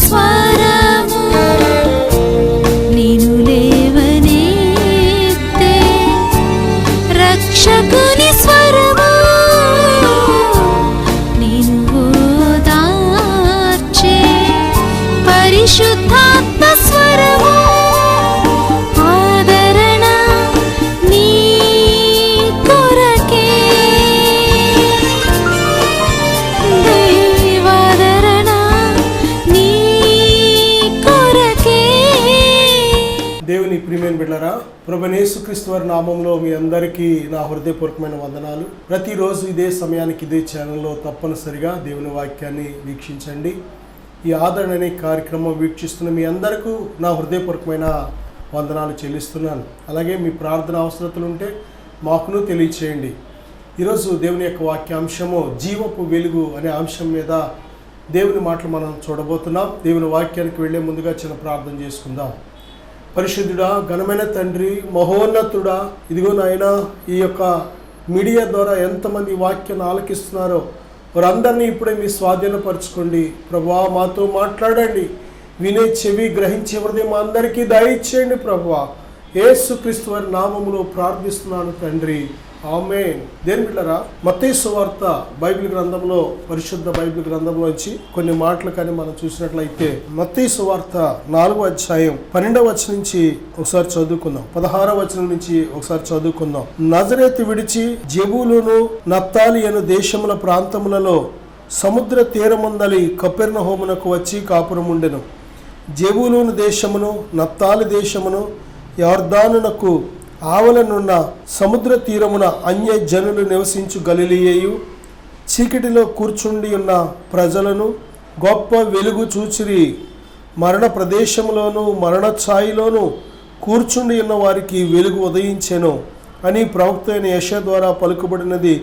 స్వరము నిన్ను లేవనెత్తే రక్షకుని స్వరము నిన్ను ఓదార్చే పరిశుద్ధాత్మ స్వరము ఆదరణ నీ కొరకే దైవాదరణ నీ కొరకే. దేవుని ప్రియమైన బిడ్డలారా, ప్రభువైన యేసుక్రీస్తు వారి నామంలో మీ అందరికీ నా హృదయపూర్వకమైన వందనాలు. ప్రతిరోజు ఇదే సమయానికి ఇదే ఛానల్లో తప్పనిసరిగా దేవుని వాక్యాన్ని వీక్షించండి. ఈ ఆదరణ అనే కార్యక్రమం వీక్షిస్తున్న మీ అందరికీ నా హృదయపూర్వకమైన వందనాలు చెల్లిస్తున్నాను. అలాగే మీ ప్రార్థన అవసరతలు ఉంటే మాకును తెలియచేయండి. ఈరోజు దేవుని యొక్క వాక్యాంశము జీవపు వెలుగు అనే అంశం మీద దేవుని మాటలు మనం చూడబోతున్నాం. దేవుని వాక్యానికి వెళ్ళే ముందుగా చిన్న ప్రార్థన చేసుకుందాం. పరిశుద్ధుడా, ఘనమైన తండ్రి, మహోన్నతుడా, ఇదిగో నాయనా, ఈ యొక్క మీడియా ద్వారా ఎంతమంది వాక్యాన్ని ఆలకిస్తున్నారో వారందరినీ ఇప్పుడే మీ స్వాధీనపరచుకోండి. ప్రభువా, మాతో మాట్లాడండి. వినే చెవి, గ్రహించే హృదయం మా అందరికీ దయచేయండి. ప్రభువా, యేసుక్రీస్తు వారి నామములో ప్రార్థిస్తున్నాను తండ్రి, ఆమేన్. దేని బిడ్డలారా, మత్తయి సువార్త బైబిల్ గ్రంథంలో, పరిశుద్ధ బైబిల్ గ్రంథంలో వచ్చి కొన్ని మాటలు కానీ మనం చూసినట్లయితే మత్తయి సువార్త 4వ అధ్యాయం 12వ వచనం నుంచి ఒకసారి చదువుకుందాం. 16వ వచనం నుంచి ఒకసారి చదువుకుందాం. నజరేతు విడిచి జెబూలూను నప్తాలి అను దేశముల ప్రాంతములలో సముద్ర తీరముందలి కపెర్నహూమునకు వచ్చి కాపురం ఉండెను. జెబూలూను దేశమును నప్తాలి దేశమును యొర్దానునకు ఆవలనున్న సముద్ర తీరమున అన్య జనులు నివసించు గలిలయయు చీకటిలో కూర్చుండి ఉన్న ప్రజలను గొప్ప వెలుగు చూచిరి. మరణ ప్రదేశంలోను మరణ ఛాయిలోను కూర్చుండి ఉన్న వారికి వెలుగు ఉదయించెను అని ప్రవక్త అయిన యెషయా ద్వారా పలుకబడినది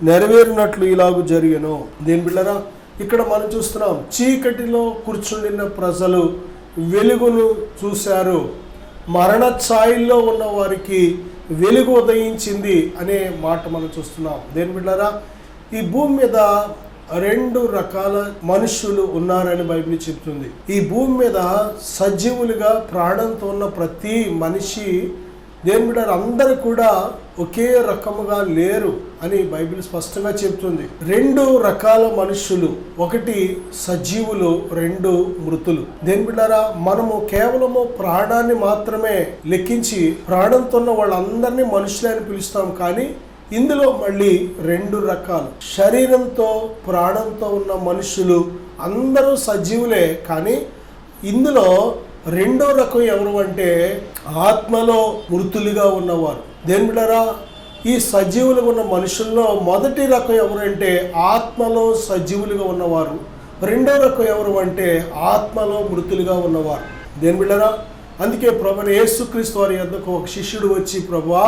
నెరవేరినట్లు ఇలాగు జరిగెను. దేని బిడ్డలారా, ఇక్కడ మనం చూస్తున్నాం, చీకటిలో కూర్చుండిన ప్రజలు వెలుగును చూశారు, మరణ ఛాయిల్లో ఉన్న వారికి వెలుగు ఉదయించింది అనే మాట మనం చూస్తున్నాం. దేని బిడ్డలారా, ఈ భూమి మీద 2 రకాల మనుషులు ఉన్నారని బైబిల్ చెప్తుంది. ఈ భూమి మీద సజీవులుగా ప్రాణంతో ఉన్న ప్రతి మనిషి, దేని బిడ్డలారా, అందరూ కూడా ఒకే రకముగా లేరు అని బైబిల్ స్పష్టంగా చెప్తుంది. 2 రకాల మనుషులు, ఒకటి సజీవులు, 2 మృతులు. దేని బిడ్డలారా, మనము కేవలము ప్రాణాన్ని మాత్రమే లెక్కించి ప్రాణంతో ఉన్న వాళ్ళందరినీ మనుషులే అని పిలుస్తాం. కానీ ఇందులో మళ్ళీ 2 రకాలు. శరీరంతో ప్రాణంతో ఉన్న మనుషులు అందరూ సజీవులే, కానీ ఇందులో 2వ రకం ఎవరు అంటే ఆత్మలో మృతులుగా ఉన్నవారు. దేని బిడ్డలారా, ఈ సజీవులుగా ఉన్న మనుషుల్లో మొదటి రకం ఎవరంటే ఆత్మలో సజీవులుగా ఉన్నవారు. 2వ రకం ఎవరు అంటే ఆత్మలో మృతులుగా ఉన్నవారు. దేని బిడ్డలారా, అందుకే ప్రభువైన యేసుక్రీస్తు వారి యొద్దకు ఒక శిష్యుడు వచ్చి, ప్రభువా,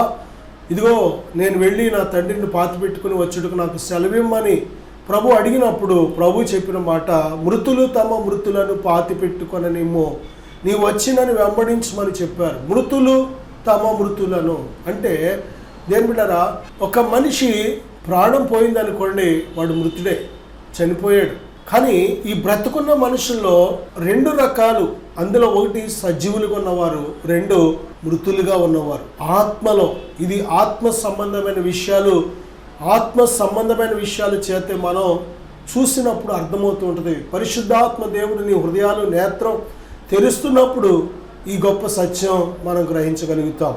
ఇదిగో నేను వెళ్ళి నా తండ్రిని పాతిపెట్టుకుని వచ్చుటకు నాకు సెలవిమ్మని ప్రభు అడిగినప్పుడు ప్రభు చెప్పిన మాట, మృతులు తమ మృతులను పాతిపెట్టుకొననేమో నీ వచ్చి నన్ను వెంబడించమని చెప్పారు. మృతులు తమ మృతులను అంటే దేని బిడ్డలారా, ఒక మనిషి ప్రాణం పోయిందనుకోండి, వాడు మృతుడే, చనిపోయాడు. కానీ ఈ బ్రతుకున్న మనుషుల్లో 2 రకాలు. అందులో ఒకటి సజీవులుగా ఉన్నవారు, 2 మృతులుగా ఉన్నవారు. ఆత్మలో, ఇది ఆత్మ సంబంధమైన విషయాలు, ఆత్మ సంబంధమైన విషయాలు చేతే మనం చూసినప్పుడు అర్థమవుతూ ఉంటుంది. పరిశుద్ధాత్మ దేవుడు నీ హృదయాలు నేత్రం తెరుస్తున్నప్పుడు ఈ గొప్ప సత్యం మనం గ్రహించగలుగుతాం.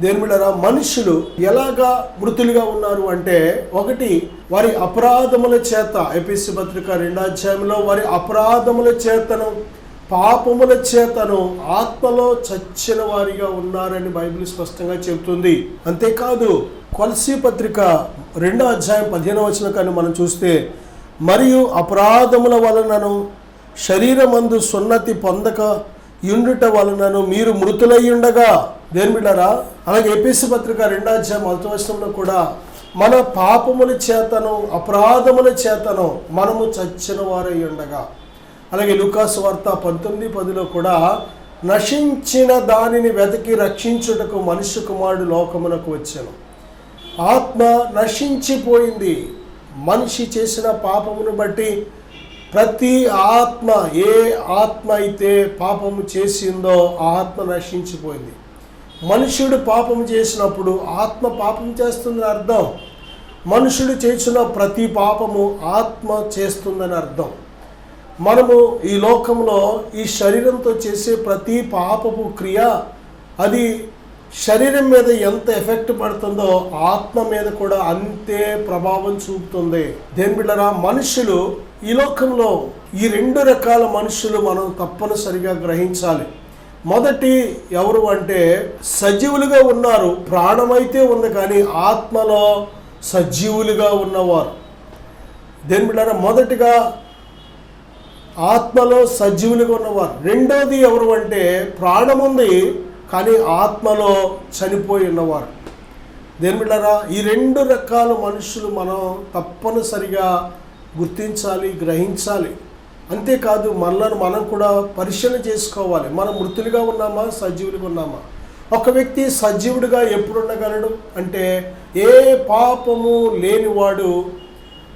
దేని బిడ్డలారా, మనుషులు ఎలాగా మృతులుగా ఉన్నారు అంటే, ఒకటి వారి అపరాధముల చేత, ఎఫెసీ పత్రిక 2వ అధ్యాయంలో వారి అపరాధముల చేతను పాపముల చేతను ఆత్మలో చచ్చిన వారిగా ఉన్నారని బైబిల్ స్పష్టంగా చెబుతుంది. అంతేకాదు కొలసీ పత్రిక 2వ అధ్యాయం 15వ వచనం కానీ మనం చూస్తే, మరియు అపరాధముల వలనను శరీరమందు సున్నతి పొందక యుండుట వలనను మీరు మృతులై ఉండగా. దేని బిడ్డలారా, అలాగే ఎఫెసీ పత్రిక 2వ అధ్యాయం 1వ వచనంలో కూడా మన పాపముల చేతను అపరాధముల చేతను మనము చచ్చిన వారై ఉండగా. అలాగే లూకాసు వార్త 19:10లో కూడా నశించిన దానిని వెతికి రక్షించుటకు మనుష్య కుమారుడు లోకమునకు వచ్చెను. ఆత్మ నశించిపోయింది. మనిషి చేసిన పాపమును బట్టి ప్రతి ఆత్మ, ఏ ఆత్మ అయితే పాపము చేసిందో ఆ ఆత్మ నశించిపోయింది. మనుష్యుడు పాపం చేసినప్పుడు ఆత్మ పాపం చేస్తుందని అర్థం. మనుషుడు చేసిన ప్రతి పాపము ఆత్మ చేస్తుందని అర్థం. మనము ఈ లోకంలో ఈ శరీరంతో చేసే ప్రతి పాపపు క్రియ అది శరీరం మీద ఎంత ఎఫెక్ట్ పడుతుందో ఆత్మ మీద కూడా అంతే ప్రభావం చూపుతుంది. దేని బిడ్డరా, మనుషులు ఈ లోకంలో ఈ 2 రకాల మనుషులు మనం తప్పనిసరిగా గ్రహించాలి. మొదటి ఎవరు అంటే సజీవులుగా ఉన్నారు, ప్రాణమైతే ఉంది కానీ ఆత్మలో సజీవులుగా ఉన్నవారు. దేని బిడ్డరా, మొదటిగా ఆత్మలో సజీవులుగా ఉన్నవారు. రెండోది ఎవరు అంటే ప్రాణం ఉంది కానీ ఆత్మలో చనిపోయి ఉన్నవారు. దేని బిడ్డరా, ఈ 2 రకాల మనుషులు మనం తప్పనిసరిగా గుర్తించాలి, గ్రహించాలి. అంతేకాదు మనలను మనం కూడా పరిశీలన చేసుకోవాలి. మనం మృతులుగా ఉన్నామా, సజీవులుగా ఉన్నామా? ఒక వ్యక్తి సజీవుడిగా ఎప్పుడు ఉండగలడు అంటే ఏ పాపము లేనివాడు,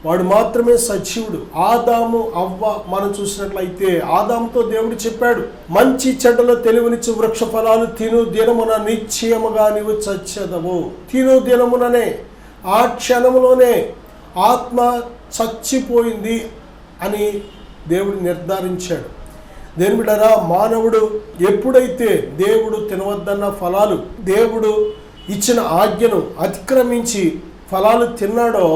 వాడు మాత్రమే సజీవుడు. ఆదాము అవ్వ మనం చూసినట్లయితే ఆదాముతో దేవుడు చెప్పాడు, మంచి చెడ్డలో తెలివినిచ్చు వృక్ష ఫలాలు తిను దినమున నిశ్చయముగా నీవు చచ్చెదవు. తిను దినముననే, ఆ క్షణంలోనే ఆత్మ చచ్చిపోయింది అని దేవుడు నిర్ధారించాడు. దేని బిడ్డరా, మానవుడు ఎప్పుడైతే దేవుడు తినవద్దన్న ఫలాలు, దేవుడు ఇచ్చిన ఆజ్ఞను అతిక్రమించి ఫలాలు తిన్నాడో,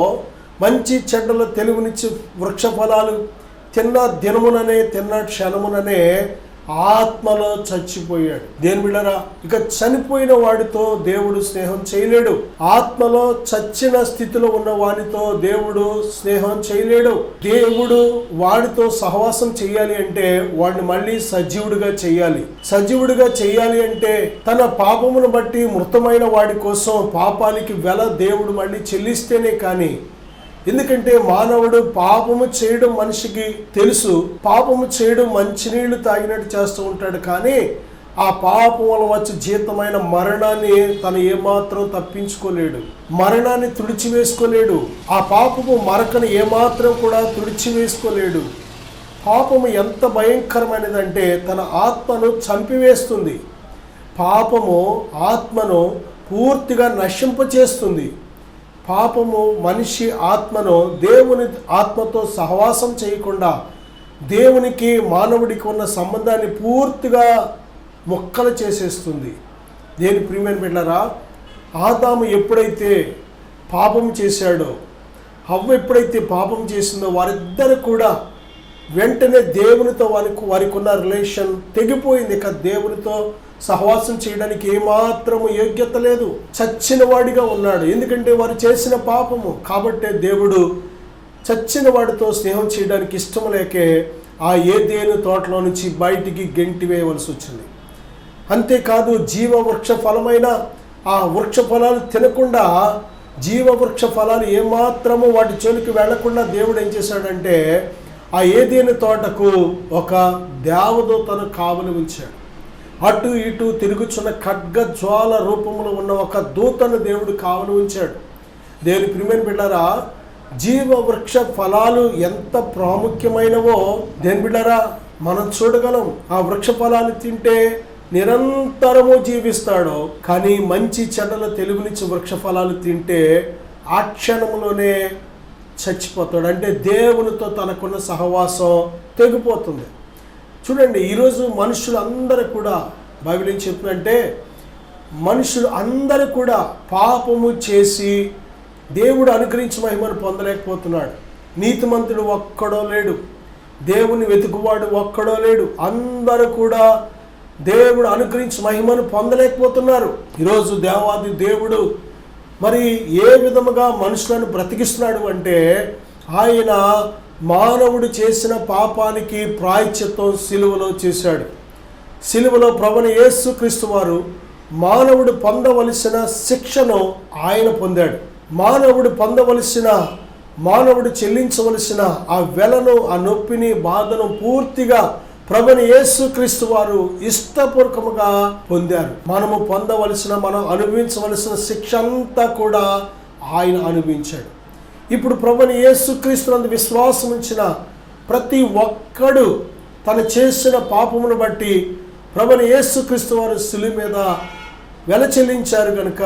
మంచి చెడ్డల తెలివినిచ్చి వృక్ష ఫలాలు తిన్న దినముననే, తిన్న క్షణముననే ఆత్మలో చచ్చిపోయాడు. దేని బిడ్డరా, ఇక చనిపోయిన వాడితో దేవుడు స్నేహం చేయలేడు. ఆత్మలో చచ్చిన స్థితిలో ఉన్న వాడితో దేవుడు స్నేహం చేయలేడు. దేవుడు వాడితో సహవాసం చేయాలి అంటే వాడిని మళ్ళీ సజీవుడిగా చేయాలి. సజీవుడిగా చేయాలి అంటే తన పాపమును బట్టి మృతమైన వాడి కోసం పాపానికి వెల దేవుడు మళ్ళీ చెల్లిస్తేనే కానీ, ఎందుకంటే మానవుడు పాపము చేయడం మనిషికి తెలుసు. పాపము చేయడం మంచినీళ్లు తాగినట్టు చేస్తూ ఉంటాడు, కానీ ఆ పాపం వల్ల వచ్చే జీతమైన మరణాన్ని తను ఏమాత్రం తప్పించుకోలేడు, మరణాన్ని తుడిచివేసుకోలేడు. ఆ పాపము మరకను ఏమాత్రం కూడా తుడిచివేసుకోలేడు. పాపము ఎంత భయంకరమైనదంటే తన ఆత్మను చంపివేస్తుంది. పాపము ఆత్మను పూర్తిగా నశింపచేస్తుంది. పాపము మనిషి ఆత్మను దేవుని ఆత్మతో సహవాసం చేయకుండా దేవునికి మానవుడికి ఉన్న సంబంధాన్ని పూర్తిగా మొక్కలు చేసేస్తుంది. దేని ప్రియమైన బిడ్డలారా, ఆదాము ఎప్పుడైతే పాపం చేశాడో, హవ్వ ఎప్పుడైతే పాపం చేసిందో, వారిద్దరు కూడా వెంటనే దేవునితో వారికి ఉన్న రిలేషన్ తెగిపోయింది. ఇక దేవునితో సహవాసం చేయడానికి ఏమాత్రము యోగ్యత లేదు. చచ్చిన వాడిగా ఉన్నాడు, ఎందుకంటే వారు చేసిన పాపము. కాబట్టే దేవుడు చచ్చిన వాడితో స్నేహం చేయడానికి ఇష్టం లేకే ఆ ఏదేను తోటలో నుంచి బయటికి గెంటి వేయవలసి వచ్చింది. అంతేకాదు జీవవృక్ష ఫలమైన ఆ వృక్ష ఫలాలు తినకుండా, జీవవృక్ష ఫలాలు ఏమాత్రము వాటి చోలికి వెళ్లకుండా దేవుడు ఏం చేశాడంటే ఆ ఏదేను తోటకు ఒక దేవదూతను కావలి ఉంచాడు. అటు ఇటు తిరుగుచున్న ఖడ్గ జ్వాల రూపంలో ఉన్న ఒక దూతను దేవుడు కావలి ఉంచాడు. దేవుని ప్రియమైన బిడ్డలారా, జీవవృక్ష ఫలాలు ఎంత ప్రాముఖ్యమైనవో దేని బిడ్డలారా మనం చూడగలం. ఆ వృక్ష ఫలాలు తింటే నిరంతరము జీవిస్తాడు, కానీ మంచి చెడ్డల తెలుగునిచ్చి వృక్ష ఫలాలు తింటే ఆ క్షణంలోనే చచ్చిపోతాడు. అంటే దేవునితో తనకున్న సహవాసం తెగిపోతుంది. చూడండి, ఈరోజు మనుషులు అందరూ కూడా, బైబిల్ ఏం చెప్తుందంటే మనుషులు అందరూ కూడా పాపము చేసి దేవుడు అనుగ్రహించి మహిమను పొందలేకపోతున్నాడు. నీతిమంతుడు ఒక్కడో లేడు, దేవుని వెతుకువాడు ఒక్కడో లేడు. అందరూ కూడా దేవుడు అనుగ్రహించి మహిమను పొందలేకపోతున్నారు. ఈరోజు దేవాది దేవుడు మరి ఏ విధముగా మనుషులను బ్రతికిస్తున్నాడు అంటే ఆయన మానవుడు చేసిన పాపానికి ప్రాయశ్చిత్తం సిలువలో చేశాడు. సిలువలో ప్రభువైన యేసుక్రీస్తు వారు మానవుడు పొందవలసిన శిక్షను ఆయన పొందాడు. మానవుడు చెల్లించవలసిన ఆ వెలను, ఆ నొప్పిని, బాధను పూర్తిగా ప్రభువైన యేసుక్రీస్తు వారు ఇష్టపూర్వకముగా పొందారు. మనం అనుభవించవలసిన శిక్ష అంతా కూడా ఆయన అనుభవించాడు. ఇప్పుడు ప్రభువైన యేసుక్రీస్తునందు విశ్వాసం ఉంచిన ప్రతి ఒక్కడు తను చేసిన పాపమును బట్టి ప్రభువైన యేసుక్రీస్తు వారు శిలువ మీద వెల చెల్లించారు కనుక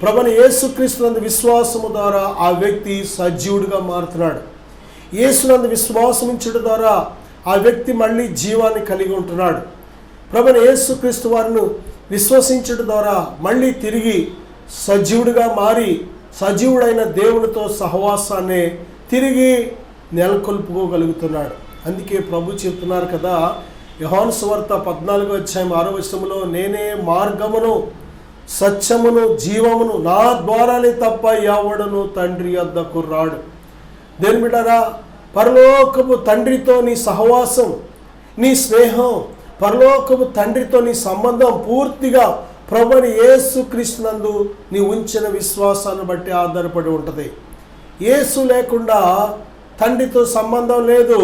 ప్రభువైన యేసుక్రీస్తునందు విశ్వాసము ద్వారా ఆ వ్యక్తి సజీవుడిగా మారుతున్నాడు. యేసునందు విశ్వాసం ఉంచడం ద్వారా ఆ వ్యక్తి మళ్ళీ జీవాన్ని కలిగి ఉంటున్నాడు. ప్రభువైన యేసుక్రీస్తు వారిని విశ్వసించడం ద్వారా మళ్ళీ తిరిగి సజీవుడిగా మారి సజీవుడైన దేవునితో సహవాసాన్ని తిరిగి నెలకొల్పుకోగలుగుతున్నాడు. అందుకే ప్రభు చెప్తున్నారు కదా, యోహాను సువార్త 14:6 నేనే మార్గమును సత్యమును జీవమును, నా ద్వారానే తప్ప ఎవడను తండ్రి వద్దకు రాడు. దేని బిడ్డారా, పరలోకపు తండ్రితో నీ సహవాసం, నీ స్నేహం, పరలోకపు తండ్రితో నీ సంబంధం పూర్తిగా ప్రభువైన యేసుక్రీస్తునందు నీ ఉంచిన విశ్వాసాన్ని బట్టి ఆధారపడి ఉంటుంది. యేసు లేకుండా తండ్రితో సంబంధం లేదు.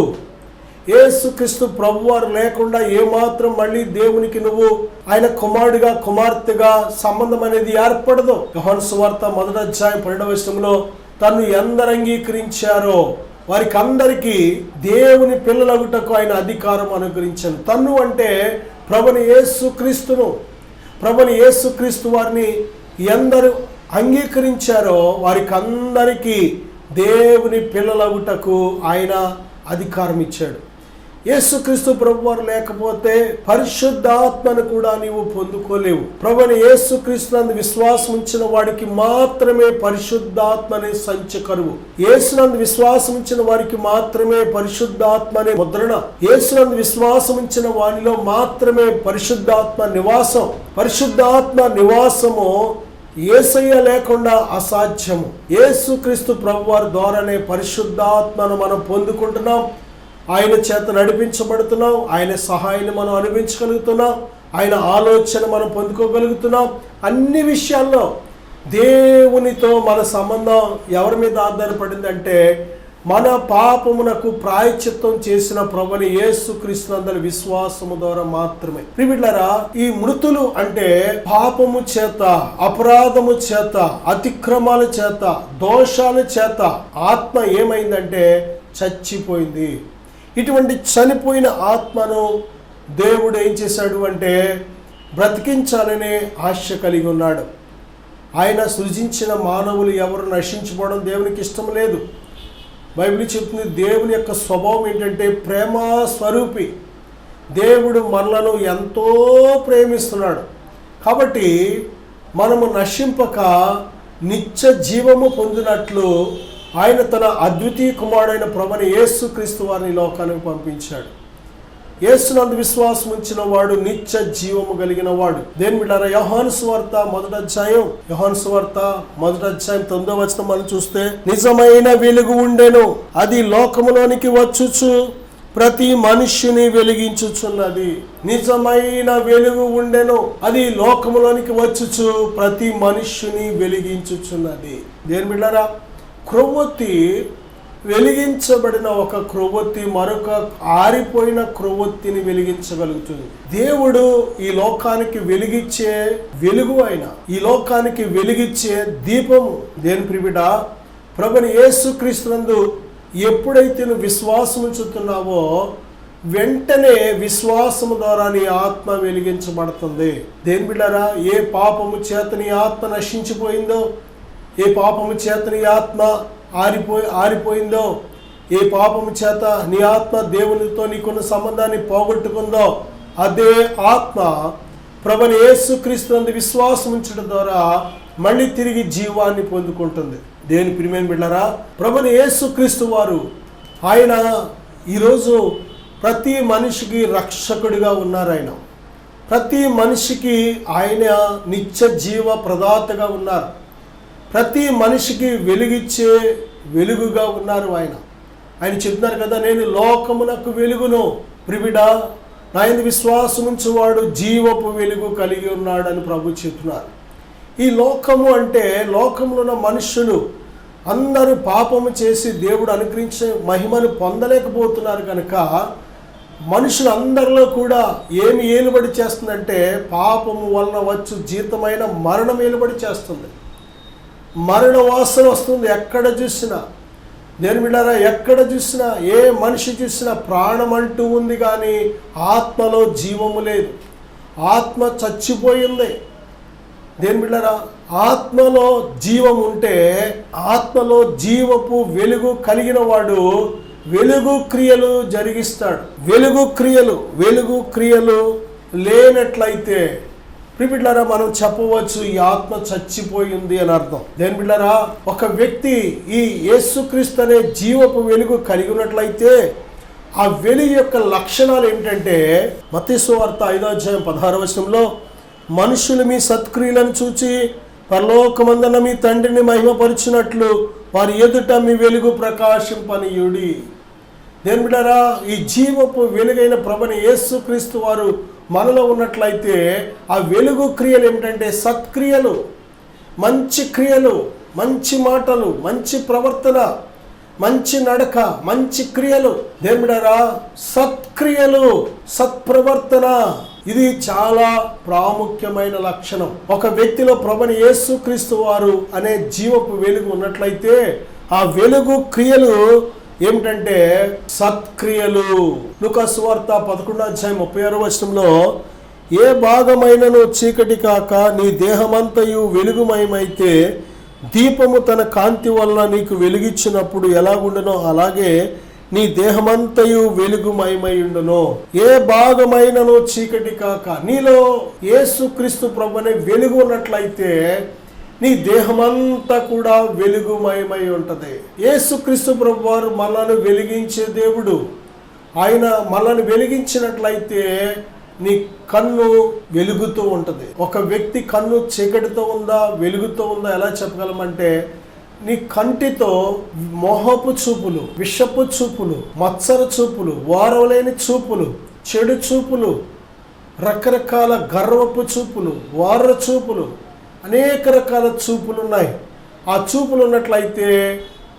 యేసుక్రీస్తు ప్రభువారు లేకుండా ఏమాత్రం మళ్ళీ దేవునికి నువ్వు ఆయన కుమారుడిగా కుమార్తెగా సంబంధం అనేది ఏర్పడదు. యోహాను సువార్త 1:12 తను ఎందరు అంగీకరించారో వారికి అందరికీ దేవుని పిల్లలగుటకు ఆయన అధికారం అనుగ్రహించాను. తను అంటే ప్రభువైన యేసుక్రీస్తును, ప్రభువైన యేసుక్రీస్తు వారిని ఎందరు అంగీకరించారో వారికి అందరికీ దేవుని పిల్లలగుటకు ఆయన అధికారం ఇచ్చాడు. యేసుక్రీస్తు ప్రభువారు లేకపోతే పరిశుద్ధాత్మను కూడా నీవు పొందుకోలేవు. ప్రభువైన యేసుక్రీస్తునందు విశ్వాసం ఉంచిన వాడికి మాత్రమే పరిశుద్ధాత్మ అనే సంచకరువు. యేసునందు విశ్వాసం ఉంచిన వారికి మాత్రమే పరిశుద్ధాత్మ అనే ముద్రణ. యేసునందు విశ్వాసం ఉంచిన వారిలో మాత్రమే పరిశుద్ధాత్మ నివాసం. పరిశుద్ధాత్మ నివాసము యేసయ్య లేకుండా అసాధ్యము. యేసుక్రీస్తు ప్రభువారి ద్వారానే పరిశుద్ధాత్మను మనం పొందుకుంటున్నాం. ఆయన చేత నడిపించబడుతున్నాం. ఆయన సహాయాన్ని మనం అనుభవించగలుగుతున్నాం. ఆయన ఆలోచన మనం పొందుకోగలుగుతున్నాం. అన్ని విషయాల్లో దేవునితో మన సంబంధం ఎవరి మీద ఆధారపడిందంటే మన పాపమునకు ప్రాయశ్చిత్తం చేసిన ప్రభువైన యేసుక్రీస్తునందు విశ్వాసము ద్వారా మాత్రమే. ప్రియమిత్రులారా, ఈ మృతులు అంటే పాపము చేత, అపరాధము చేత, అతిక్రమాల చేత, దోషాల చేత ఆత్మ ఏమైందంటే చచ్చిపోయింది. ఇటువంటి చనిపోయిన ఆత్మను దేవుడు ఏం చేశాడు అంటే బ్రతికించాలనే ఆశ కలిగి ఉన్నాడు. ఆయన సృజించిన మానవులు ఎవరు నశించుకోవడం దేవునికి ఇష్టం లేదు. బైబిల్ చెప్తుంది దేవుని యొక్క స్వభావం ఏంటంటే ప్రేమ స్వరూపి. దేవుడు మనలను ఎంతో ప్రేమిస్తున్నాడు. కాబట్టి మనము నశింపక నిత్య జీవము పొందినట్లు ఆయన తన అద్వితీయ కుమారుడైన ప్రభువైన యేసుక్రీస్తు వారిని లోకానికి పంపించాడు. యేసునందు విశ్వాసం ఉంచిన వాడు నిత్య జీవము కలిగిన వాడు. దేని బిడ్డారా, యోహాను సువార్త 1:9 మనం చూస్తే, నిజమైన వెలుగు ఉండెను, అది లోకములోనికి వచ్చుచు ప్రతి మనుష్యుని వెలిగించుచున్నది. నిజమైన వెలుగు ఉండెను, అది లోకములోనికి వచ్చుచు ప్రతి మనుష్యుని వెలిగించుచున్నది. దేని బిడ్డారా, క్రొవ్వొత్తి వెలిగించబడిన ఒక క్రొవ్వొత్తి మరొక ఆరిపోయిన క్రొవ్వొత్తిని వెలిగించగలుగుతుంది. దేవుడు ఈ లోకానికి వెలిగించే వెలుగు, ఆయన ఈ లోకానికి వెలిగించే దీపము. దేని ప్రియబిడ్డ, ప్రభువైన యేసుక్రీస్తునందు ఎప్పుడైతే నువ్వు విశ్వాసం ఉంచుతున్నావో వెంటనే విశ్వాసము ద్వారా నీ ఆత్మ వెలిగించబడుతుంది. దేని బిడ్డారా, ఏ పాపము చేత నీ ఆత్మ నశించిపోయిందో, ఏ పాపము చేత నీ ఆత్మ ఆరిపోయిందో, ఏ పాపము చేత నీ ఆత్మ దేవునితో నీకున్న సంబంధాన్ని పోగొట్టుకుందో, అదే ఆత్మ ప్రభువైన యేసుక్రీస్తునందు విశ్వాసం ఉంచడం ద్వారా మళ్ళీ తిరిగి జీవాన్ని పొందుకుంటుంది. దేని ప్రియమైన బిడ్డలారా, ప్రభువైన యేసుక్రీస్తు వారు ఆయన ఈరోజు ప్రతి మనిషికి రక్షకుడిగా ఉన్నారు. ఆయన ప్రతి మనిషికి ఆయన నిత్య జీవ ప్రదాతగా ఉన్నారు. ప్రతి మనిషికి వెలుగిచ్చే వెలుగుగా ఉన్నారు. ఆయన చెప్తున్నారు కదా, నేను లోకమునకు వెలుగును. ప్రిబిడా, నా యందు విశ్వాసం ఉంచువాడు జీవపు వెలుగు కలిగి ఉన్నాడని ప్రభు చెప్తున్నారు. ఈ లోకము అంటే లోకంలో ఉన్న మనుషులు అందరూ పాపము చేసి దేవుడు అనుగ్రహించే మహిమను పొందలేకపోతున్నారు కనుక మనుషులందరిలో కూడా ఏమి ఏలుబడి చేస్తుందంటే పాపము వలన వచ్చు జీతమైన మరణం ఏలుబడి చేస్తుంది. మరణ వాసన వస్తుంది ఎక్కడ చూసినా. దేని బిడ్డారా, ఎక్కడ చూసినా ఏ మనిషి చూసినా ప్రాణం అంటూ ఉంది కానీ ఆత్మలో జీవము లేదు. ఆత్మ చచ్చిపోయింది. దేని బిడ్డారా, ఆత్మలో జీవం ఉంటే ఆత్మలో జీవపు వెలుగు కలిగిన వాడు వెలుగు క్రియలు జరిగిస్తాడు. వెలుగు క్రియలు లేనట్లయితే బిడ్డారా మనం చెప్పవచ్చు ఈ ఆత్మ చచ్చిపోయింది అని అర్థం. దేని బిడ్డారా, ఒక వ్యక్తి ఈ యేసుక్రీస్తు అనే జీవపు వెలుగు కలిగి ఉన్నట్లయితే ఆ వెలుగు యొక్క లక్షణాలు ఏంటంటే మత్తయి సువార్త 5:16 మనుషులు మీ సత్క్రియలను చూచి పరలోకమందున్న మీ తండ్రిని మహిమపరిచినట్లు వారి ఎదుట మీ వెలుగు ప్రకాశింపనీయుడి. దేని బిడ్డారా, ఈ జీవపు వెలుగైన ప్రభుని యేసుక్రీస్తు వారు మనలో ఉన్నట్లయితే ఆ వెలుగు క్రియలు ఏమిటంటే సత్క్రియలు, మంచి క్రియలు, మంచి మాటలు, మంచి ప్రవర్తన, మంచి నడక, మంచి క్రియలు. దేని బిడ్డారా, సత్క్రియలు, సత్ప్రవర్తన, ఇది చాలా ప్రాముఖ్యమైన లక్షణం. ఒక వ్యక్తిలో ప్రభుని యేసుక్రీస్తు వారు అనే జీవపు వెలుగు ఉన్నట్లయితే ఆ వెలుగు క్రియలు ఏమిటంటే సత్క్రియలు. లూకా సువార్త 11:36 ఏ భాగమైనను చీకటి కాక నీ దేహమంతయు వెలుగుమయమైతే దీపము తన కాంతి వల్ల నీకు వెలిగించినప్పుడు ఎలాగుండునో అలాగే నీ దేహమంతయు వెలుగుమయమైయుండును. ఏ భాగమైనను చీకటి కాక, నీలో యేసుక్రీస్తు ప్రభునే వెలుగు ఉన్నట్లయితే నీ దేహమంతా కూడా వెలుగుమయమై ఉంటది. యేసుక్రీస్తు ప్రభు వారు మనల్ని వెలిగించే దేవుడు. ఆయన మనల్ని వెలిగించినట్లయితే నీ కన్ను వెలుగుతూ ఉంటుంది. ఒక వ్యక్తి కన్ను చీకటితో ఉందా వెలుగుతూ ఉందా ఎలా చెప్పగలమంటే నీ కంటితో మోహపు చూపులు, విషపు చూపులు, మత్సర చూపులు, వారవలేని చూపులు, చెడు చూపులు, రకరకాల గర్వపు చూపులు, వార చూపులు, అనేక రకాల చూపులు ఉన్నాయి. ఆ చూపులు ఉన్నట్లయితే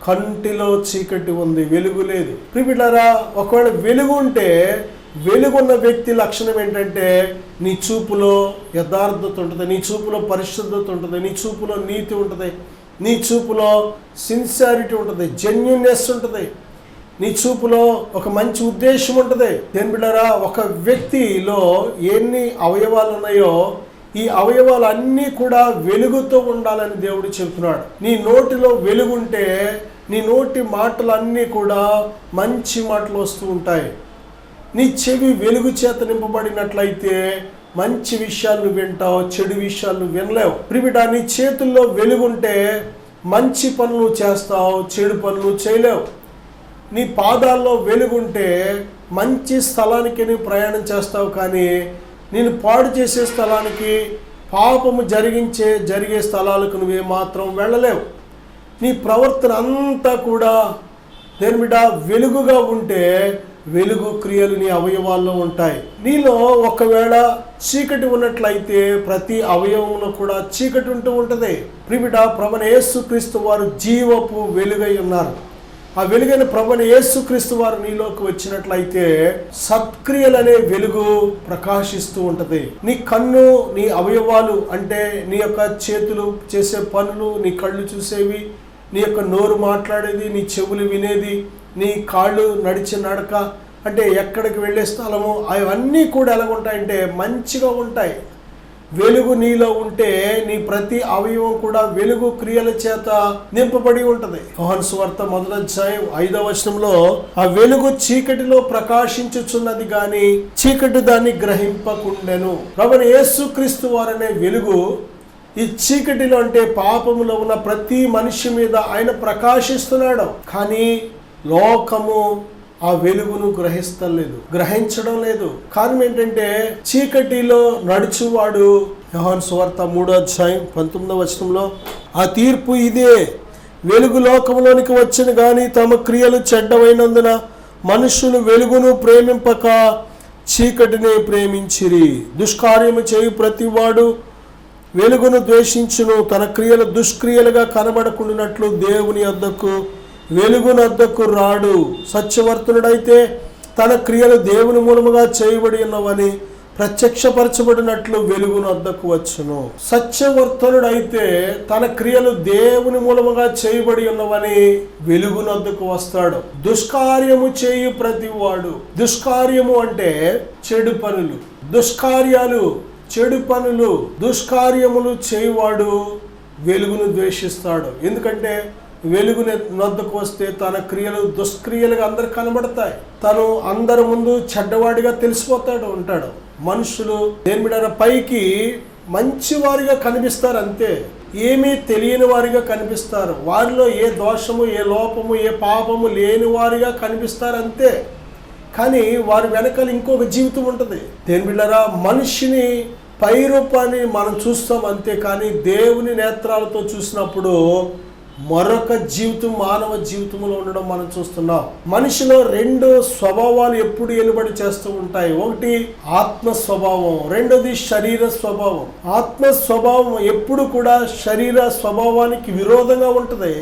కంటిలో చీకటి ఉంది, వెలుగు లేదు. ప్రియమిత్రులారా, ఒకవేళ వెలుగు ఉంటే వెలుగున్న వ్యక్తి లక్షణం ఏంటంటే నీ చూపులో యథార్థత ఉంటుంది, నీ చూపులో పరిశుద్ధత ఉంటుంది, నీ చూపులో నీతి ఉంటుంది, నీ చూపులో సిన్సియారిటీ ఉంటుంది, జెన్యూన్నెస్ ఉంటుంది, నీ చూపులో ఒక మంచి ఉద్దేశం ఉంటుంది. దేని బిడ్డారా, ఒక వ్యక్తిలో ఎన్ని అవయవాలు ఉన్నాయో ఈ అవయవాలు అన్నీ కూడా వెలుగుతో ఉండాలని దేవుడు చెబుతున్నాడు. నీ నోటిలో వెలుగుంటే నీ నోటి మాటలన్నీ కూడా మంచి మాటలు వస్తూ ఉంటాయి. నీ చెవి వెలుగు చేత నింపబడినట్లయితే మంచి విషయాలు వింటావు, చెడు విషయాలు వినలేవు. ప్రియమిత్రుడా, నీ చేతుల్లో వెలుగుంటే మంచి పనులు చేస్తావు, చెడు పనులు చేయలేవు. నీ పాదాల్లో వెలుగుంటే మంచి స్థలానికి నువ్వు ప్రయాణం చేస్తావు, కానీ నేను పాడు చేసే స్థలానికి, పాపము జరిగే స్థలాలకు నువ్వేమాత్రం వెళ్ళలేవు. నీ ప్రవర్తన అంతా కూడా దేని బిడ్డ వెలుగుగా ఉంటే వెలుగు క్రియలు నీ అవయవాల్లో ఉంటాయి. నీలో ఒకవేళ చీకటి ఉన్నట్లయితే ప్రతి అవయవంలో కూడా చీకటి ఉంటూ ఉంటుంది. ప్రియమిత్రుడా, ప్రభువైన యేసుక్రీస్తు వారు జీవపు వెలుగై ఉన్నారు. ఆ వెలుగైన ప్రభువైన యేసుక్రీస్తు వారు నీలోకి వచ్చినట్లయితే సత్క్రియలనే వెలుగు ప్రకాశిస్తూ ఉంటది. నీ కన్ను, నీ అవయవాలు అంటే నీ యొక్క చేతులు చేసే పనులు, నీ కళ్ళు చూసేవి, నీ యొక్క నోరు మాట్లాడేది, నీ చెవులు వినేది, నీ కాళ్ళు నడిచే నడక, అంటే ఎక్కడికి వెళ్ళే స్థలము, అవన్నీ కూడా ఎలాగుంటాయంటే మంచిగా ఉంటాయి. వెలుగు నీలో ఉంటే నీ ప్రతి అవయవం కూడా వెలుగు క్రియల చేత నింపబడి ఉంటది. యోహాను సువార్త 1:5 ఆ వెలుగు చీకటిలో ప్రకాశించుచున్నది గాని చీకటి దాన్ని గ్రహింపకుండెను. ప్రభువైన యేసుక్రీస్తు వారనే వెలుగు ఈ చీకటిలో అంటే పాపములో ఉన్న ప్రతి మనిషి మీద ఆయన ప్రకాశిస్తున్నాడు. కానీ లోకము ఆ వెలుగును గ్రహించడం లేదు. కారణం ఏంటంటే చీకటిలో నడుచువాడు, యోహాను సువార్త 3:19 ఆ తీర్పు ఇదే, వెలుగు లోకంలోనికి వచ్చిన గాని తమ క్రియలు చెడ్డమైనందున మనుషులు వెలుగును ప్రేమింపక చీకటిని ప్రేమించిరి. దుష్కార్యము చేయు ప్రతివాడు వెలుగును ద్వేషించును, తన క్రియలు దుష్క్రియలుగా కనబడకుండానట్లు దేవుని వద్దకు వెలుగునొద్దకు రాడు. సత్యవర్తనుడైతే తన క్రియలు దేవుని మూలముగా చేయబడి ఉన్నవని ప్రత్యక్షపరచబడినట్లు వెలుగును వద్దకు వచ్చును. సత్యవర్తనుడైతే తన క్రియలు దేవుని మూలముగా చేయబడి ఉన్నవని వెలుగును వద్దకు వస్తాడు. దుష్కార్యము చేయు ప్రతివాడు, దుష్కార్యము అంటే చెడు పనులు, దుష్కార్యాలు, చెడు పనులు, దుష్కార్యములు చేయువాడు వెలుగును ద్వేషిస్తాడు. ఎందుకంటే వెలుగుని వద్దకు వస్తే తన క్రియలు దుష్క్రియలుగా అందరికి కనబడతాయి. తను అందరి ముందు చెడ్డవాడిగా తెలిసిపోతాడు ఉంటాడు. మనుషులు దేని మీద పైకి మంచివారిగా కనిపిస్తారు, అంతే. ఏమీ తెలియని వారిగా కనిపిస్తారు. వారిలో ఏ దోషము, ఏ లోపము, ఏ పాపము లేని వారిగా కనిపిస్తారు, అంతే. కానీ వారి వెనకాల ఇంకొక జీవితం ఉంటుంది. దేని బిడ్డరా, మనిషిని పై రూపాన్ని మనం చూస్తాం అంతే, కానీ దేవుని నేత్రాలతో చూసినప్పుడు మరొక జీవితం మానవ జీవితంలో ఉండడం మనం చూస్తున్నాం. మనిషిలో రెండు స్వభావాలు ఎప్పుడు ఎలుబడి చేస్తూ ఉంటాయి. ఒకటి ఆత్మ స్వభావం, రెండోది శరీర స్వభావం. ఆత్మ స్వభావం ఎప్పుడు కూడా శరీర స్వభావానికి విరోధంగా ఉంటుంది.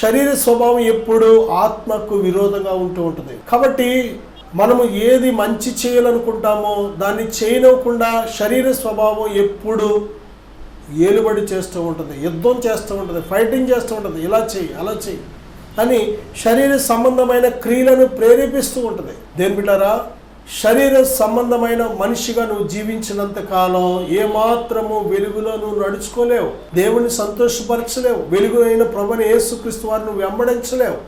శరీర స్వభావం ఎప్పుడు ఆత్మకు విరోధంగా ఉంటూ ఉంటుంది. కాబట్టి మనము ఏది మంచి చేయాలనుకుంటామో దాన్ని చేయనివ్వకుండా శరీర స్వభావం ఎప్పుడు ఏలుబడి చేస్తూ ఉంటుంది, యుద్ధం చేస్తూ ఉంటుంది, ఫైటింగ్ చేస్తూ ఉంటుంది. ఇలా చెయ్యి, అలా చెయ్యి అని శరీర సంబంధమైన క్రియలను ప్రేరేపిస్తూ ఉంటుంది. దేని బిడ్డారా, శరీర సంబంధమైన మనిషిగా నువ్వు జీవించినంత కాలం ఏమాత్రము వెలుగులో నువ్వు నడుచుకోలేవు, దేవుని సంతోషపరచలేవు. వెలుగు అయిన ప్రభుని యేసుక్రీస్తు వారిని నువ్వు వెంబడించలేవు.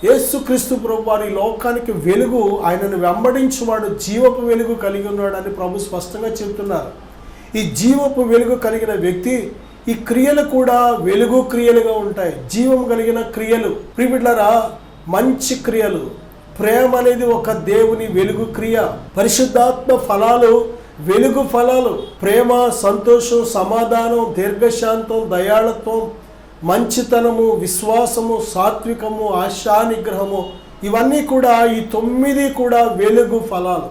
యేసుక్రీస్తు ప్రభు వారి లోకానికి వెలుగు, ఆయనను వెంబడించువాడు జీవపు వెలుగు కలిగి ఉన్నాడని ప్రభు స్పష్టంగా చెబుతున్నారు. ఈ జీవపు వెలుగు కలిగిన వ్యక్తి, ఈ క్రియలు కూడా వెలుగు క్రియలుగా ఉంటాయి, జీవం కలిగిన క్రియలు. ప్రియబిడ్డలారా, మంచి క్రియలు, ప్రేమ అనేది ఒక దేవుని వెలుగు క్రియ. పరిశుద్ధాత్మ ఫలాలు వెలుగు ఫలాలు. ప్రేమ, సంతోషం, సమాధానం, దీర్ఘశాంతం, దయాళత్వం, మంచితనము, విశ్వాసము, సాత్వికము, ఆశానిగ్రహము, ఇవన్నీ కూడా, ఈ 9 కూడా వెలుగు ఫలాలు.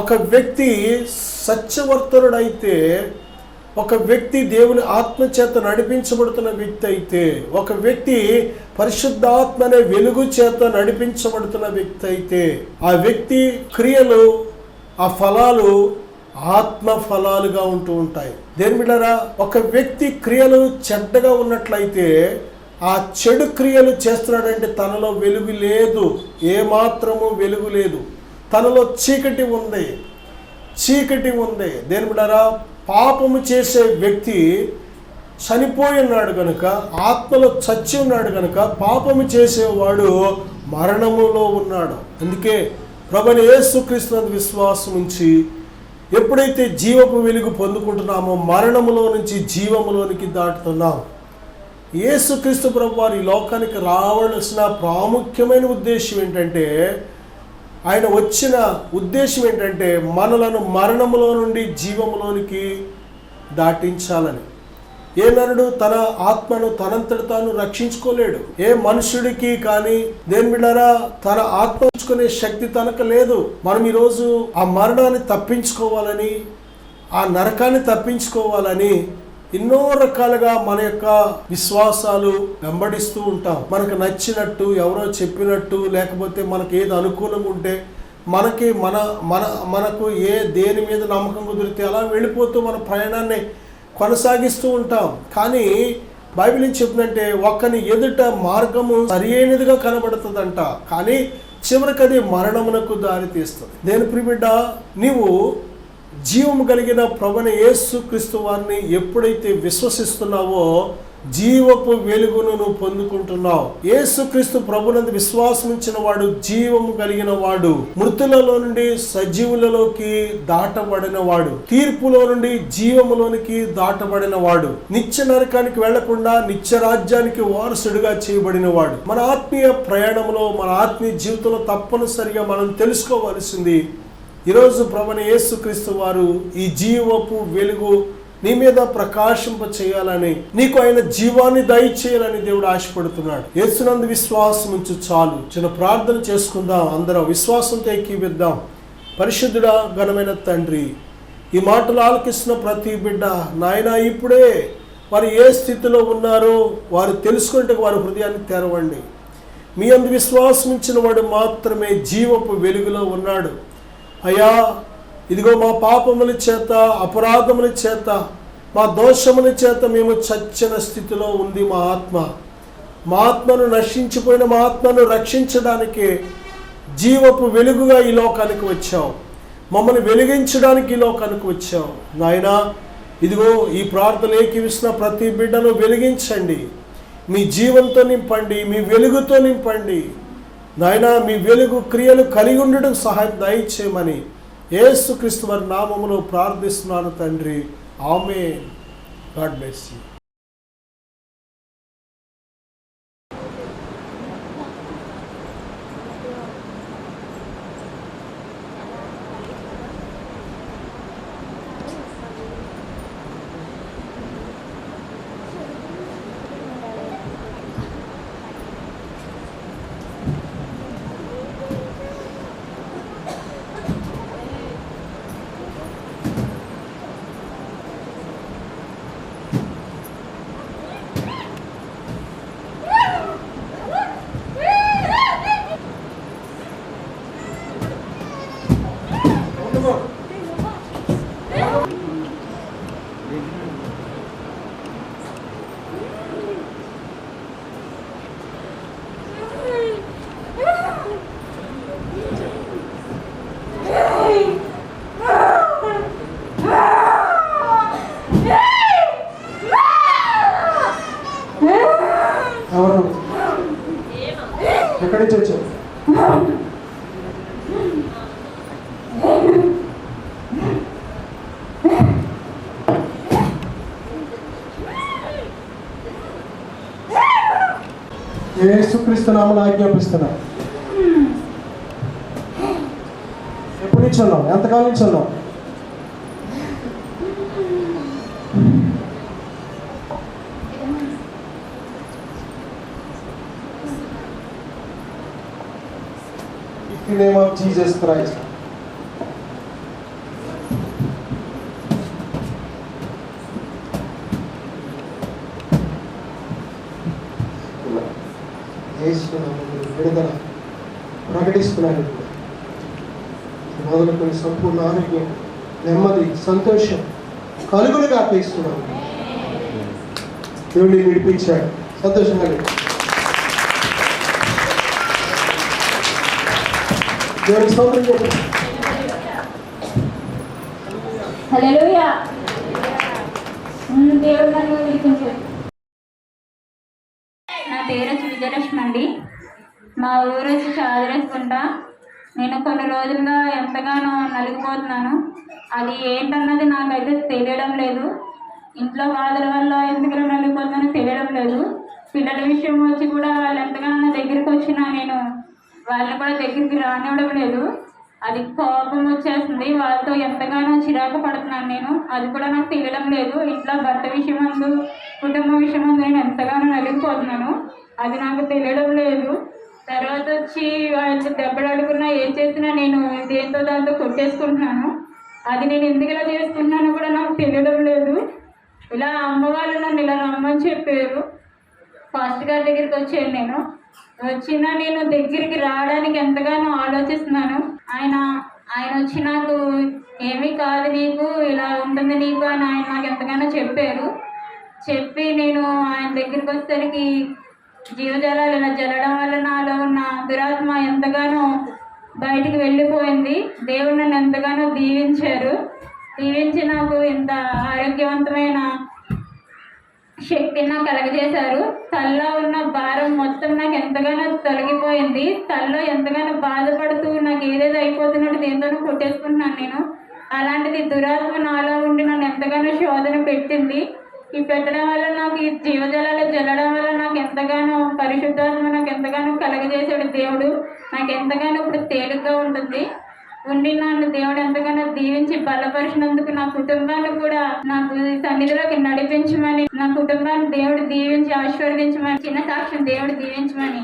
ఒక వ్యక్తి సత్యవర్తనుడైతే, ఒక వ్యక్తి దేవుని ఆత్మచేత నడిపించబడుతున్న వ్యక్తి అయితే, ఒక వ్యక్తి పరిశుద్ధాత్మ అనే వెలుగు చేత నడిపించబడుతున్న వ్యక్తి అయితే, ఆ వ్యక్తి క్రియలు, ఆ ఫలాలు ఆత్మ ఫలాలుగా ఉంటూ ఉంటాయి. దేని బిడ్డరా, ఒక వ్యక్తి క్రియలు చెడ్డగా ఉన్నట్లయితే, ఆ చెడు క్రియలు చేస్తున్నాడంటే తనలో వెలుగు లేదు, ఏమాత్రము వెలుగు లేదు, తనలో చీకటి ఉంది, చీకటి ఉంది. దేని బిడ్డరా, పాపము చేసే వ్యక్తి చనిపోయి ఉన్నాడు కనుక, ఆత్మలో చచ్చి ఉన్నాడు కనుక, పాపము చేసేవాడు మరణములో ఉన్నాడు. అందుకే ప్రభువైన యేసుక్రీస్తునందు విశ్వాసం ఉంచి ఎప్పుడైతే జీవపు వెలుగు పొందుకుంటున్నామో మరణములో నుంచి జీవములోనికి దాటుతున్నాం. యేసుక్రీస్తు ప్రభు వారి లోకానికి రావాల్సిన ప్రాముఖ్యమైన ఉద్దేశం ఏంటంటే, ఆయన వచ్చిన ఉద్దేశం ఏంటంటే మనలను మరణములో నుండి జీవములోనికి దాటించాలని. ఏ నరుడు తన ఆత్మను తనంతట తాను రక్షించుకోలేడు. ఏ మనుషుడికి కానీ దేని బిడ్డారా తన ఆత్మ ఉంచుకునే శక్తి తనకు లేదు. మనం ఈరోజు ఆ మరణాన్ని తప్పించుకోవాలని, ఆ నరకాన్ని తప్పించుకోవాలని ఎన్నో రకాలుగా మన యొక్క విశ్వాసాలు వెంబడిస్తూ ఉంటాం. మనకు నచ్చినట్టు, ఎవరో చెప్పినట్టు, లేకపోతే మనకు ఏది అనుకూలంగా ఉంటే, మనకి మనకు దేని మీద నమ్మకం కుదిరితే అలా వెళ్ళిపోతూ మన ప్రయాణాన్ని కొనసాగిస్తూ ఉంటాం. కానీ బైబిల్ ఏం చెప్తుందంటే, ఒక్కని ఎదుట మార్గము సరైనదిగా కనబడుతుందంట, కానీ చివరికి అది మరణమునకు దారి తీస్తుంది. దేని ప్రియబిడ్డ, నీవు జీవము కలిగిన ప్రభువైన యేసుక్రీస్తు వారిని ఎప్పుడైతే విశ్వసిస్తున్నావో జీవపు వెలుగును నువ్వు పొందుకుంటున్నావు. యేసుక్రీస్తు ప్రభునందు విశ్వాసం ఉంచిన వాడు జీవము కలిగిన వాడు, మృతులలో నుండి సజీవులలోకి దాటబడిన వాడు, తీర్పులో నుండి జీవములోనికి దాటబడిన వాడు, నిత్య నరకానికి వెళ్లకుండా నిత్య రాజ్యానికి వారసుడిగా చేయబడిన వాడు. మన ఆత్మీయ ప్రయాణంలో, మన ఆత్మీయ జీవితంలో తప్పనిసరిగా మనం తెలుసుకోవాల్సింది, ఈరోజు ప్రభువైన యేసుక్రీస్తు వారు ఈ జీవపు వెలుగు నీ మీద ప్రకాశింప చేయాలని, నీకు ఆయన జీవాన్ని దయచేయాలని దేవుడు ఆశపడుతున్నాడు. యేసునందు విశ్వాసం ఉంచు చాలు. చిన్న ప్రార్థన చేసుకుందాం. అందరం విశ్వాసంతో ఏకీవిద్దాం. పరిశుద్ధుడా, ఘనమైన తండ్రి, ఈ మాటలు ఆలకిస్తున్న ప్రతి బిడ్డ నాయనా, ఇప్పుడే వారు ఏ స్థితిలో ఉన్నారో వారు తెలుసుకుంటే వారి హృదయాన్ని తెరవండి. మీ అందు విశ్వాసం ఉంచిన వాడు మాత్రమే జీవపు వెలుగులో ఉన్నాడు. అయ్యా, ఇదిగో మా పాపముల చేత, అపరాధముల చేత, మా దోషముల చేత మేము చచ్చిన స్థితిలో ఉంది మా ఆత్మ. మా ఆత్మను నశించిపోయిన మా ఆత్మను రక్షించడానికి జీవపు వెలుగుగా ఈ లోకానికి వచ్చావు. మమ్మల్ని వెలిగించడానికి ఈ లోకానికి వచ్చావు నాయనా. ఇదిగో ఈ ప్రార్థన ఏకీవిస్తున్న ప్రతి బిడ్డను వెలిగించండి, మీ జీవంతో నింపండి, మీ వెలుగుతో నింపండి నాయనా. మీ వెలుగు క్రియలు కలిగి ఉండడం సహాయం దయచేయమని యేసుక్రీస్తు వారి నామములో ప్రార్థిస్తున్నాను తండ్రి. ఆమేన్. God bless you. ఎవరు? ఎక్కడి నుంచి వచ్చావు? యేసుక్రీస్తు నామమున ఆజ్ఞాపిస్తున్నా. ఎప్పటి నుంచి ఉన్నావు? ఎంతకాలం నుంచి ఉన్నావు? In the name of Jesus Christ. విడుదల ప్రకటిస్తున్నాను. మొదలుకొని సంపూర్ణ ఆరోగ్యం, నెమ్మది, సంతోషం కలుగులుగా అర్పిస్తున్నాను. దేవుడిని విడిపించాడు. సంతోషంగా దేవుడికి స్తోత్రం చెప్పండి. హల్లెలూయా. దేవుడు నన్ను విడిపించాడు. నా పేరు వచ్చి విజయలక్ష్మి అండి. మా ఊరు వచ్చి చాదరేసుకుంటా. నేను కొన్ని రోజులుగా ఎంతగానో నలిగిపోతున్నాను. అది ఏంటన్నది నాకైతే తెలియడం లేదు. ఇంట్లో బాధల వల్ల ఎందుకు నలిగిపోతున్నానో తెలియడం లేదు. పిల్లల విషయం వచ్చి కూడా వాళ్ళు ఎంతగానో నా దగ్గరికి వచ్చినా నేను వాళ్ళని కూడా దగ్గరికి రానివ్వడం లేదు. అది కోపం వచ్చేస్తుంది. వాళ్ళతో ఎంతగానో చిరాకు పడుతున్నాను నేను. అది కూడా నాకు తెలియడం లేదు. ఇంట్లో భర్త విషయమందు, కుటుంబ విషయమందు నేను ఎంతగానో నలిగిపోతున్నాను. అది నాకు తెలియడం లేదు. తర్వాత వచ్చి వాళ్ళకి దెబ్బలాడుకున్నా ఏం చేసినా నేను దేంతో దాంతో కొట్టేసుకుంటున్నాను. అది నేను ఎందుకు ఇలా చేసుకుంటున్నానో కూడా నాకు తెలియడం లేదు. ఇలా అమ్మ వాళ్ళు నన్ను ఇలా రమ్మని చెప్పారు. ఫాస్ట్ గారి దగ్గరికి వచ్చాను. నేను వచ్చినా నేను దగ్గరికి రావడానికి ఎంతగానో ఆలోచిస్తున్నాను. ఆయన వచ్చి నాకు ఏమీ కాదు, నీకు ఇలా ఉంటుంది నీకు అని ఆయన నాకు ఎంతగానో చెప్పారు. చెప్పి నేను ఆయన దగ్గరికి వచ్చేసరికి జీవజలాలు ఇలా జల్లడం వల్ల నాలో ఉన్న దురాత్మ ఎంతగానో బయటికి వెళ్ళిపోయింది. దేవుడు నన్ను ఎంతగానో దీవించి నాకు ఇంత ఆరోగ్యవంతమైన శక్తిని నాకు కలగజేశారు. తల్లో ఉన్న భారం మొత్తం నాకు ఎంతగానో తొలగిపోయింది. తల్లో ఎంతగానో బాధపడుతూ నాకు ఏదేదో అయిపోతున్నట్టు దేంతోనూ కొట్టేసుకుంటున్నాను నేను. అలాంటిది దురాత్మ నాలో ఉండి నన్ను ఎంతగానో శోధన పెట్టింది. ఈ పెట్టడం వల్ల నాకు ఈ జీవజలాలు జల్లడం వల్ల నాకు ఎంతగానో పరిశుద్ధాత్మ నాకు ఎంతగానో కలగజేసాడు దేవుడు. నాకు ఎంతగానో ఇప్పుడు తేలిగ్గా ఉంటుంది. ఉండి నన్ను దేవుడు ఎంతగానో దీవించి బలపరిచినందుకు నా కుటుంబాన్ని కూడా నాకు సన్నిధిలోకి నడిపించమని, నా కుటుంబాన్ని దేవుడు దీవించి ఆశీర్వదించమని, చిన్న సాక్ష్యం దేవుడు దీవించమని